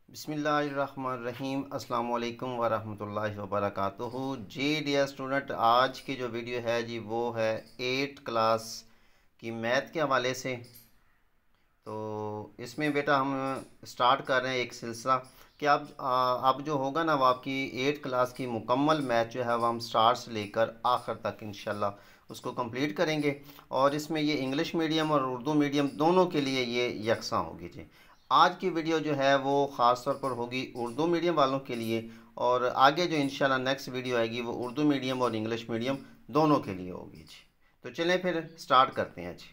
बिस्मिल्लाहिर्रहमानिर्रहीम अस्सलाम वालेकुम वरहमतुल्लाहि वबरकातुहू। जी डियर स्टूडेंट, आज की जो वीडियो है जी वो है 8 क्लास की मैथ के हवाले से। तो इसमें बेटा हम स्टार्ट कर रहे हैं एक सिलसिला कि अब जो होगा ना वो आपकी 8 क्लास की मुकम्मल मैथ जो है वो हम स्टार्ट से लेकर आखिर तक इंशाल्लाह उसको कंप्लीट करेंगे। और इसमें ये इंग्लिश मीडियम और उर्दू मीडियम दोनों के लिए ये यकसा होगी जी। आज की वीडियो जो है वो ख़ास तौर पर होगी उर्दू मीडियम वालों के लिए, और आगे जो इंशाल्लाह नेक्स्ट वीडियो आएगी वो उर्दू मीडियम और इंग्लिश मीडियम दोनों के लिए होगी जी। तो चलें फिर स्टार्ट करते हैं जी।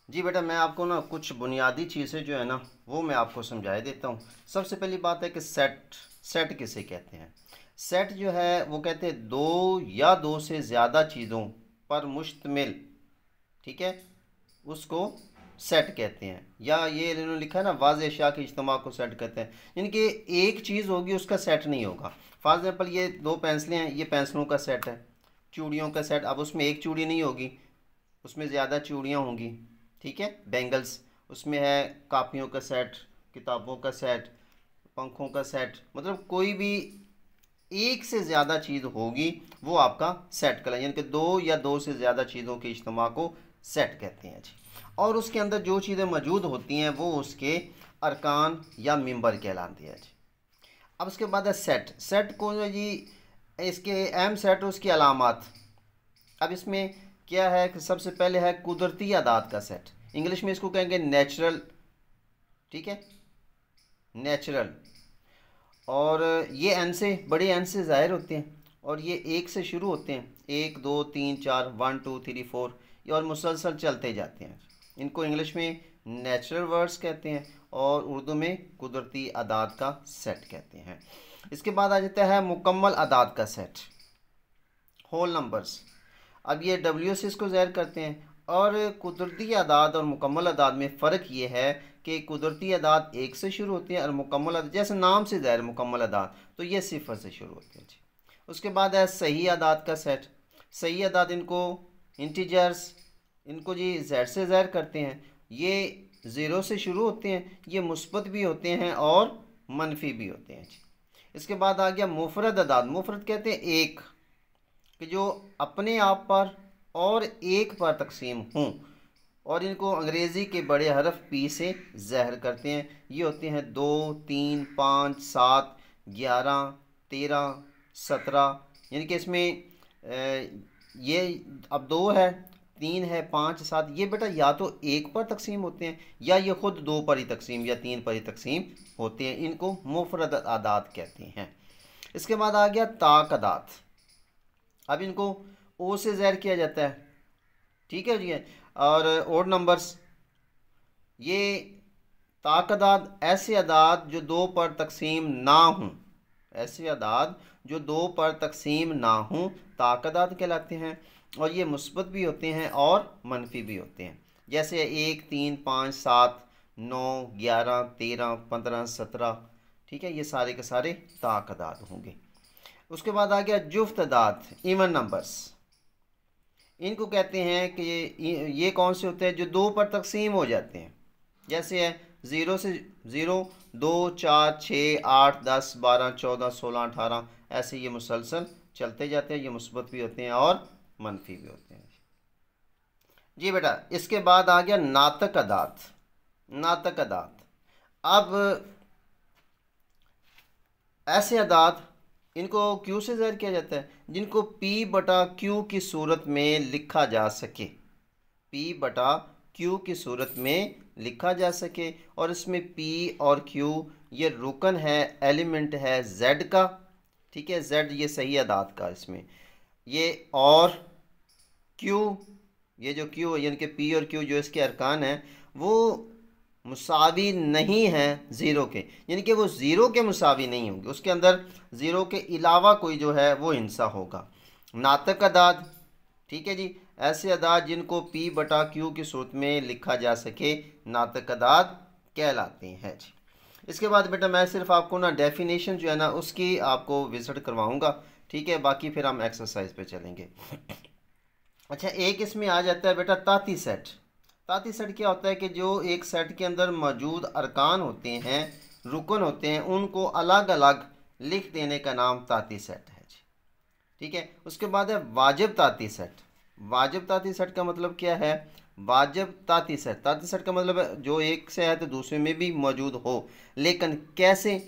जी बेटा, मैं आपको ना कुछ बुनियादी चीज़ें जो है ना वो मैं आपको समझा देता हूँ। सबसे पहली बात है कि सेट सेट किसे कहते हैं। सेट जो है वो कहते हैं दो या दो से ज़्यादा चीज़ों पर मुश्तमिल, ठीक है, उसको सेट कहते हैं। या ये इन्होंने लिखा है ना, वाज़ अशिया के इज्तिमा को सेट कहते हैं, यानी कि एक चीज़ होगी उसका सेट नहीं होगा। फॉर एग्जाम्पल ये दो पेंसिलें हैं, ये पेंसिलों का सेट है। चूड़ियों का सेट, अब उसमें एक चूड़ी नहीं होगी, उसमें ज़्यादा चूड़ियाँ होंगी, ठीक है। बैंगल्स, उसमें है कापियों का सेट, किताबों का सेट, पंखों का सेट, मतलब कोई भी एक से ज़्यादा चीज़ होगी वो आपका सेट कहलाएगा, यानी कि दो या दो से ज़्यादा चीज़ों के इज्तिमा को सेट कहते हैं जी। और उसके अंदर जो चीज़ें मौजूद होती हैं वो उसके अरकान या मेंबर कहलाती है जी। अब उसके बाद है सेट। सेट को जो जी, इसके अहम सेट और उसकी अलामात। अब इसमें क्या है कि सबसे पहले है कुदरती आदात का सेट, इंग्लिश में इसको कहेंगे नेचुरल, ठीक है, नेचुरल। और ये एन से, बड़े एन से ज़ाहिर होते हैं, और ये एक से शुरू होते हैं, एक दो तीन चार, वन टू थ्री फोर, ये और मुसलसल चलते जाते हैं। इनको इंग्लिश में नेचुरल वर्ड्स कहते हैं और उर्दू में कुदरती आदात का सेट कहते हैं। इसके बाद आ जाता है मुकम्मल आदात का सेट, होल नंबर्स। अब ये डब्ल्यू से इसको ज़ाहिर करते हैं। और कुदरती आदाद और मुकम्मल आदाद में फ़र्क ये है कि कुदरती आदाद एक से शुरू होती है और मुकम्मल आदाद जैसे नाम से ज़ाहिर मुकम्मल आदाद तो ये सिफर से शुरू होती है जी। उसके बाद है सही आदाद का सेट। सही आदाद, इनको इंटीजर्स, इनको जी जेड से ज़ाहिर करते हैं। ये ज़ीरो से शुरू होते हैं, ये मुस्बत भी होते हैं और मनफी भी होते हैं जी। इसके बाद आ गया मुफरद आदाद। मुफरद कहते हैं एक, कि जो अपने आप पर और एक पर तकसीम हों, और इनको अंग्रेज़ी के बड़े हरफ पी से ज़ाहिर करते हैं। ये होते हैं दो, तीन, पाँच, सात, 11, 13, 17, यानी कि इसमें ये अब दो है, तीन है, पाँच, सात, ये बेटा या तो एक पर तकसीम होते हैं या ये खुद दो पर ही तकसीम या तीन पर ही तकसीम होते हैं। इनको मुफरद आदात कहते हैं। इसके बाद आ गया ताक आदात। अब इनको ओ से ज़ाहिर किया जाता है, ठीक है जी। और ओड नंबर्स, ये ताकदाद ऐसे अदाद जो दो पर तकसीम ना हों, ऐसे अदाद जो दो पर तकसीम ना हों ताकदाद कहलाते हैं। और ये मुस्बत भी होते हैं और मनफी भी होते हैं, जैसे एक, तीन, पाँच, सात, 9, 11, 13, 15, 17, ठीक है, ये सारे के सारे ताकदाद होंगे। उसके बाद आ गया जुफ्त अदाद, इवन नंबर्स। इनको कहते हैं कि ये कौन से होते हैं जो दो पर तकसीम हो जाते हैं, जैसे है ज़ीरो से ज़ीरो, दो, चार, छः, आठ, 10, 12, 14, 16, 18, ऐसे ये मुसलसल चलते जाते हैं। ये मुस्बत भी होते हैं और मनफी भी होते हैं जी बेटा। इसके बाद आ गया नातक अदात। नातक अदात, अब ऐसे अदात, इनको क्यू से ज़ाहिर किया जाता है, जिनको पी बटा क्यू की सूरत में लिखा जा सके, पी बटा क्यू की सूरत में लिखा जा सके। और इसमें पी और क्यू ये रुकन है, एलिमेंट है जेड का, ठीक है, जेड ये सही अदाद का इसमें ये। और क्यू, ये जो क्यू यानी कि पी और क्यू जो इसके अरकान हैं वो मुसावी नहीं हैं ज़ीरो के, यानी कि वो ज़ीरो के मुसावी नहीं होंगे, उसके अंदर ज़ीरो के अलावा कोई जो है वो हिस्सा होगा। नातक अदाद, ठीक है जी, ऐसे अदाद जिनको पी बटा क्यू की सूरत में लिखा जा सके नातक अदाद कहलाते हैं जी। इसके बाद बेटा मैं सिर्फ आपको ना डेफिनेशन जो है ना उसकी आपको विजिट करवाऊंगा, ठीक है, बाकी फिर हम एक्सरसाइज पे चलेंगे। अच्छा, एक इसमें आ जाता है बेटा ताती सेट। ताती सेट क्या होता है कि जो एक सेट के अंदर मौजूद अरकान होते हैं रुकन होते हैं उनको अलग अलग लिख देने का नाम ताती सेट है जी। ठीक है, उसके बाद है वाजिब ताती सेट। वाजिब ताती सेट का मतलब क्या है? वाजिब ताती सेट का मतलब है जो एक से है तो दूसरे में भी मौजूद हो, लेकिन कैसे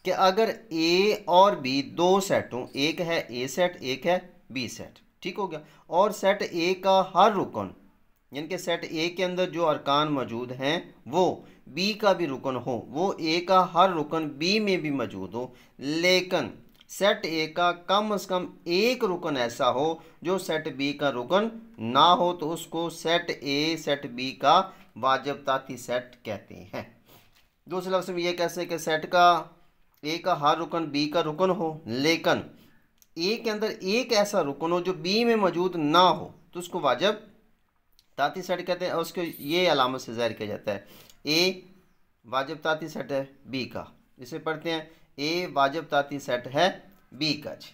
कि अगर ए और बी दो सेट हों, एक है ए सेट एक है बी सेट, ठीक हो गया, और सेट ए का हर रुकन यानी कि सेट ए के अंदर जो अरकान मौजूद हैं वो बी का भी रुकन हो, वो ए का हर रुकन बी में भी मौजूद हो, लेकिन सेट ए का कम से कम एक रुकन ऐसा हो जो सेट बी का रुकन ना हो, तो उसको सेट ए सेट बी का वाजिब ताती सेट कहते हैं। दूसरे लफ्ज़ में ये कह सकते हैं कि सेट का ए का हर रुकन बी का रुकन हो, लेकिन ए के अंदर एक ऐसा रुकन हो जो बी में मौजूद ना हो, तो उसको वाजिब ताती सेट कहते हैं। और उसको ये अलामत से ज़ाहिर किया जाता है, ए वाजिब ताती सेट है बी का, इसे पढ़ते हैं ए वाजिब ताती सेट है बी का जी।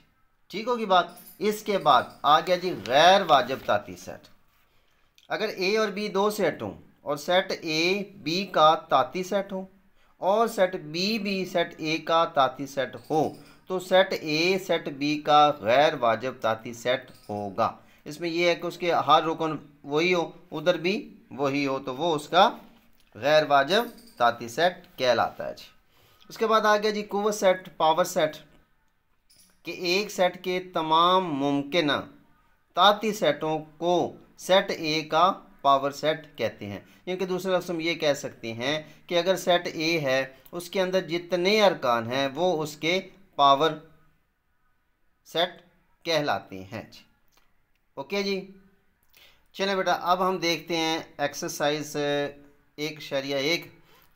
ठीक होगी बात। इसके बाद आ गया जी गैर वाजिब ताती सेट। अगर ए और बी दो सेट हों और सेट ए बी का ताती सेट हो और सेट बी भी सेट ए का ताती सेट हो, तो सेट ए सेट बी का गैर वाजिब ताती सेट होगा। इसमें यह है कि उसके हर रुकन वही हो, उधर भी वही हो, तो वो उसका गैर वाजिब ताती सेट कहलाता है जी। उसके बाद आ गया जी कुव्वत सेट पावर सेट, कि एक सेट के तमाम मुमकिन ताती सेटों को सेट ए का पावर सेट कहते हैं। क्योंकि दूसरे लफ्ज़ में ये कह सकते हैं कि अगर सेट ए है उसके अंदर जितने अरकान हैं वो उसके पावर सेट कहलाते हैं जी। ओके जी, चलें बेटा अब हम देखते हैं एक्सरसाइज 1.1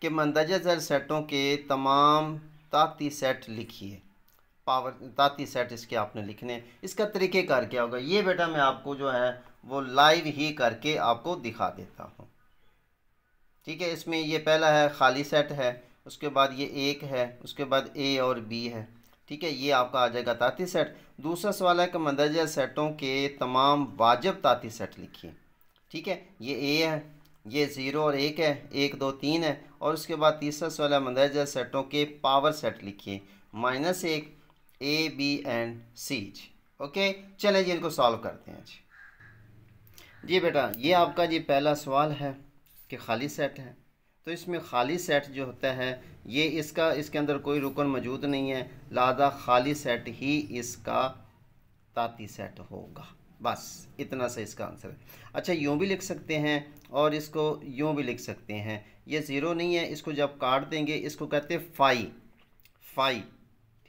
के मंदरजा झैल सेटों के तमाम ताती सेट लिखिए। पावर ताती सेट इसके आपने लिखने हैं। इसका तरीक़ेकार क्या होगा ये बेटा मैं आपको जो है वो लाइव ही करके आपको दिखा देता हूँ। ठीक है, इसमें ये पहला है खाली सेट है, उसके बाद ये एक है, उसके बाद ए और बी है। ठीक है, ये आपका आ जाएगा ताती सेट। दूसरा सवाल है कि मंदरजा सेटों के तमाम वाजिब ताती सेट लिखिए। ठीक है, ये ए है, ये 0 और 1 है, 1 2 3 है, और उसके बाद तीसरा सवाल है मंदरजा सेटों के पावर सेट लिखिए, -1 ए बी एंड सी जी। ओके, चलें जी इनको सॉल्व करते हैं जी बेटा ये आपका जी पहला सवाल है कि खाली सेट है, तो इसमें खाली सेट जो होता है ये इसके अंदर कोई रुकन मौजूद नहीं है, लिहाजा खाली सेट ही इसका ताती सेट होगा। बस इतना सा इसका आंसर है। अच्छा यूँ भी लिख सकते हैं और इसको यूँ भी लिख सकते हैं, ये 0 नहीं है, इसको जब काट देंगे इसको कहते हैं फाई।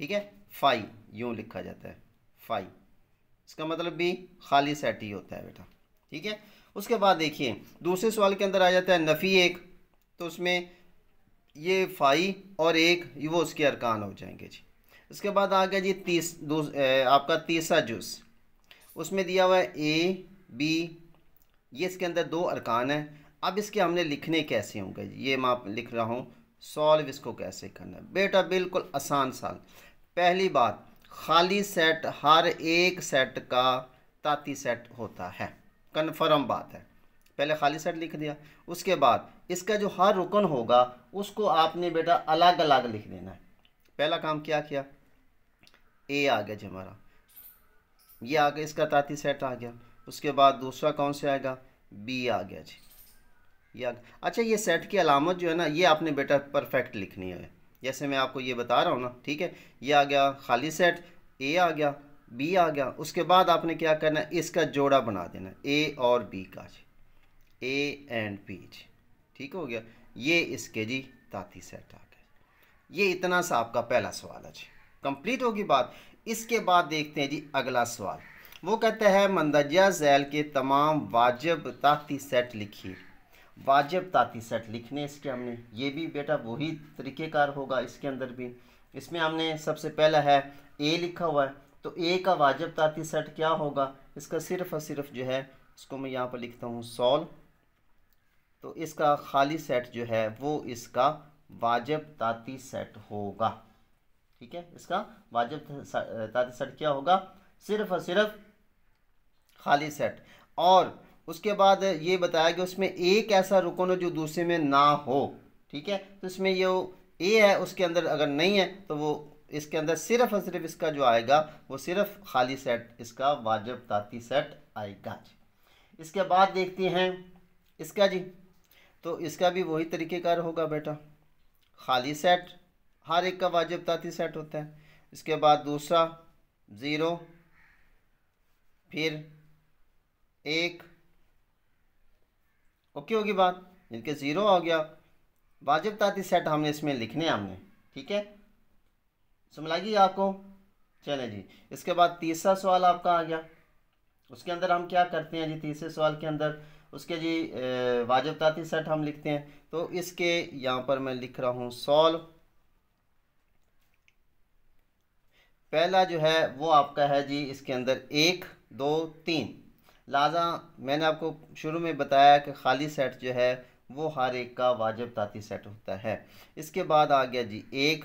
ठीक है, फाई यूँ लिखा जाता है फाई, इसका मतलब भी खाली सेट ही होता है बेटा। ठीक है, उसके बाद देखिए दूसरे सवाल के अंदर आ जाता है नफ़ी 1, तो उसमें ये फाई और 1 वो उसके अरकान हो जाएंगे जी। उसके बाद आ गया जी आपका तीसरा जुज़, उसमें दिया हुआ है ए बी, ये इसके अंदर 2 अरकान हैं। अब इसके हमने लिखने कैसे होंगे, ये मैं लिख रहा हूँ सॉल्व इसको कैसे करना है बेटा, बिल्कुल आसान साल। पहली बात, खाली सेट हर एक सेट का ताती सेट होता है, कन्फर्म बात है। पहले खाली सेट लिख दिया, उसके बाद इसका जो हर रुकन होगा उसको आपने बेटा अलग अलग लिख देना है। पहला काम क्या किया, ए आ गया जी हमारा, ये आ गया इसका ताती सेट आ गया। उसके बाद दूसरा कौन से आएगा, बी आ गया जी, ये आ गया। अच्छा ये सेट की अलामत जो है ना ये आपने बेटा परफेक्ट लिखनी है, जैसे मैं आपको ये बता रहा हूँ ना। ठीक है, ये आ गया खाली सेट, ए आ गया, बी आ गया। उसके बाद आपने क्या करना है, इसका जोड़ा बना देना ए और बी का जी, ए एंड बी जी। ठीक हो गया, ये इसके जी ताती सेट आ गया। ये इतना सा आपका पहला सवाल है जी, कंप्लीट होगी बात। इसके बाद देखते हैं जी अगला सवाल, वो कहता है मंदरजा झैल के तमाम वाजिब ताती सेट लिखिए। वाजिब ताती सेट लिखने इसके हमने, ये भी बेटा वही तरीक़ेकार होगा इसके अंदर भी। इसमें हमने सबसे पहला है ए लिखा हुआ है, तो ए का वाजिब ताती सेट क्या होगा, इसका सिर्फ़ और सिर्फ जो है इसको मैं यहाँ पर लिखता हूँ सॉल्व, तो इसका खाली सेट जो है वो इसका वाजिब ताती सेट होगा। ठीक है, इसका वाजिब ताती सेट क्या होगा, सिर्फ़ और सिर्फ खाली सेट। और उसके बाद ये बताया कि उसमें एक ऐसा रुकन हो जो दूसरे में ना हो। ठीक है, तो इसमें ये ए है उसके अंदर अगर नहीं है तो वो इसके अंदर सिर्फ और सिर्फ इसका जो आएगा वो सिर्फ खाली सेट, इसका वाजिब ताती सेट आएगा जी। इसके बाद देखते हैं इसका जी, तो इसका भी वही तरीक़ेकार होगा बेटा, खाली सेट हर एक का वाजिब ताती सेट होता है। इसके बाद दूसरा 0 फिर 1, ओके होगी बात, इनके 0 हो गया, वाजिब ताती सेट हमने इसमें लिखने हमने, ठीक है, समझ लगी आपको। चले जी, इसके बाद तीसरा सवाल आपका आ गया, उसके अंदर हम क्या करते हैं जी, तीसरे सवाल के अंदर उसके जी वाजिब ताती सेट हम लिखते हैं। तो इसके यहाँ पर मैं लिख रहा हूँ सॉल्व, पहला जो है वो आपका है जी इसके अंदर 1 2 3, लिहाजा मैंने आपको शुरू में बताया कि खाली सेट जो है वो हर एक का वाजिब ताती सेट होता है। इसके बाद आ गया जी 1,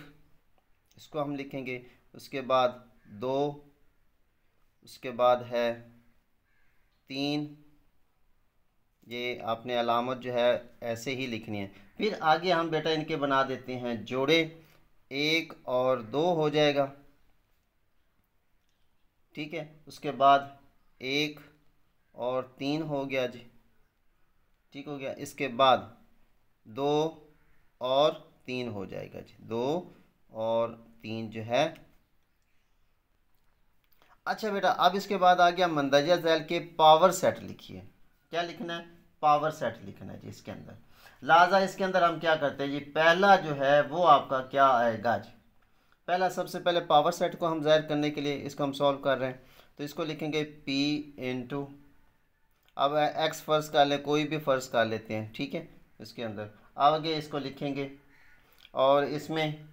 इसको हम लिखेंगे, उसके बाद 2, उसके बाद है 3, ये आपने अलामत जो है ऐसे ही लिखनी है। फिर आगे हम बेटा इनके बना देते हैं जोड़े, 1 और 2 हो जाएगा, ठीक है, उसके बाद 1 और 3 हो गया जी, ठीक हो गया, इसके बाद 2 और 3 हो जाएगा जी, 2 और 3 जो है। अच्छा बेटा अब इसके बाद आ गया मंदरजा झैल के पावर सेट लिखिए, क्या लिखना है, पावर सेट लिखना है जी इसके अंदर। लिहाजा इसके अंदर हम क्या करते हैं जी, पहला जो है वो आपका क्या आएगा जी, पहला सबसे पहले पावर सेट को हम ज़ाहिर करने के लिए इसको हम सॉल्व कर रहे हैं, तो इसको लिखेंगे P इंटू, अब x फ़र्ज़ कर लें, कोई भी फ़र्ज़ कर लेते हैं, ठीक है, इसके अंदर आगे इसको लिखेंगे, और इसमें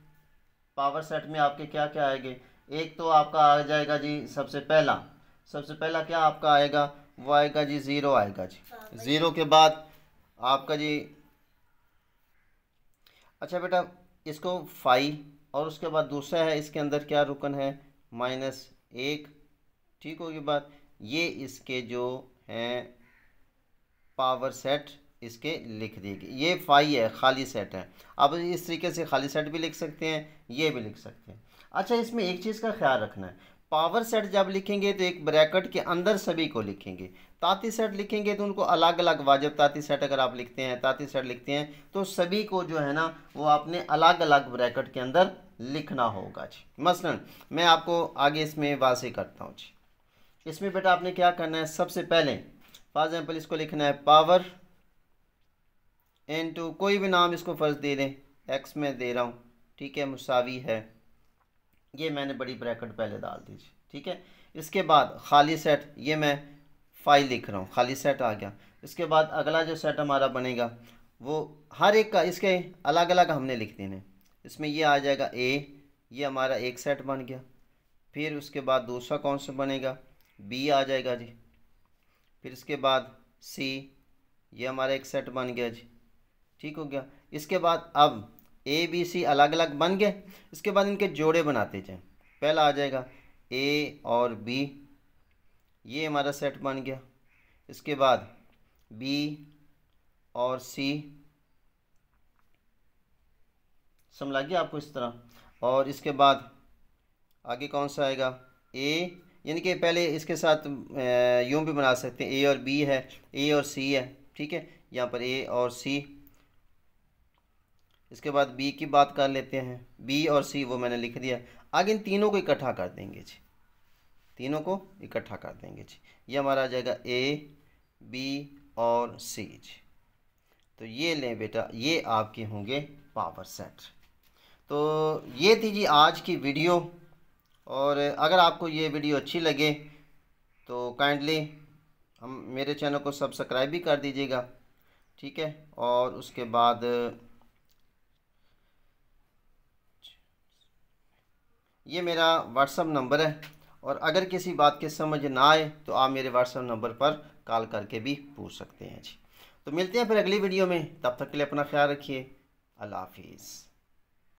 पावर सेट में आपके क्या क्या आएंगे, एक तो आपका आ जाएगा जी सबसे पहला क्या आपका आएगा, वो आएगा जी 0 आएगा जी, 0 के बाद आपका जी, अच्छा बेटा इसको 5, और उसके बाद दूसरा है इसके अंदर क्या रुकन है, -1, ठीक होगी बात। ये इसके जो हैं पावर सेट इसके लिख देगी, ये 5 है, खाली सेट है। अब इस तरीके से खाली सेट भी लिख सकते हैं, ये भी लिख सकते हैं। अच्छा इसमें एक चीज़ का ख्याल रखना है, पावर सेट जब लिखेंगे तो एक ब्रैकेट के अंदर सभी को लिखेंगे, ताती सेट लिखेंगे तो उनको अलग अलग, वाजिब ताती सेट अगर आप लिखते हैं, ताती सेट लिखते हैं तो सभी को जो है ना वो आपने अलग अलग ब्रैकेट के अंदर लिखना होगा जी। मसलन मैं आपको आगे इसमें वाज़ेह करता हूँ जी। इसमें बेटा आपने क्या करना है, सबसे पहले फॉर एग्जाम्पल इसको लिखना है पावर इनटू, कोई भी नाम इसको फ़र्ज दे दें, एक्स में दे रहा हूँ, ठीक है, मुसावी है, ये मैंने बड़ी ब्रैकेट पहले डाल दीजिए, ठीक है। इसके बाद खाली सेट, ये मैं 5 लिख रहा हूँ, खाली सेट आ गया। इसके बाद अगला जो सेट हमारा बनेगा वो हर एक का इसके अलग अलग हमने लिख देने, इसमें ये आ जाएगा A, ये हमारा एक सेट बन गया। फिर उसके बाद दूसरा कौन सा बनेगा, B आ जाएगा जी। फिर इसके बाद C, ये हमारा एक सेट बन गया जी, ठीक हो गया। इसके बाद अब A B C अलग अलग बन गए, इसके बाद इनके जोड़े बनाते जाएं, पहला आ जाएगा A और B, ये हमारा सेट बन गया। इसके बाद B और C, समझ लग गया आपको इस तरह। और इसके बाद आगे कौन सा आएगा, A, यानी कि पहले इसके साथ यूँ भी बना सकते हैं, A और B है, A और C है, ठीक है, यहाँ पर A और C। इसके बाद B की बात कर लेते हैं, B और C वो मैंने लिख दिया। आगे इन तीनों को इकट्ठा कर देंगे जी, तीनों को इकट्ठा कर देंगे जी, ये हमारा आ जाएगा A B और C जी। तो ये लें बेटा, ये आपके होंगे पावर सेट। तो ये थी जी आज की वीडियो, और अगर आपको ये वीडियो अच्छी लगे तो काइंडली हम मेरे चैनल को सब्सक्राइब भी कर दीजिएगा, ठीक है। और उसके बाद ये मेरा व्हाट्सअप नंबर है, और अगर किसी बात की समझ ना आए तो आप मेरे व्हाट्सअप नंबर पर कॉल करके भी पूछ सकते हैं जी। तो मिलते हैं फिर अगली वीडियो में, तब तक के लिए अपना ख्याल रखिए, अल्लाह हाफिज़।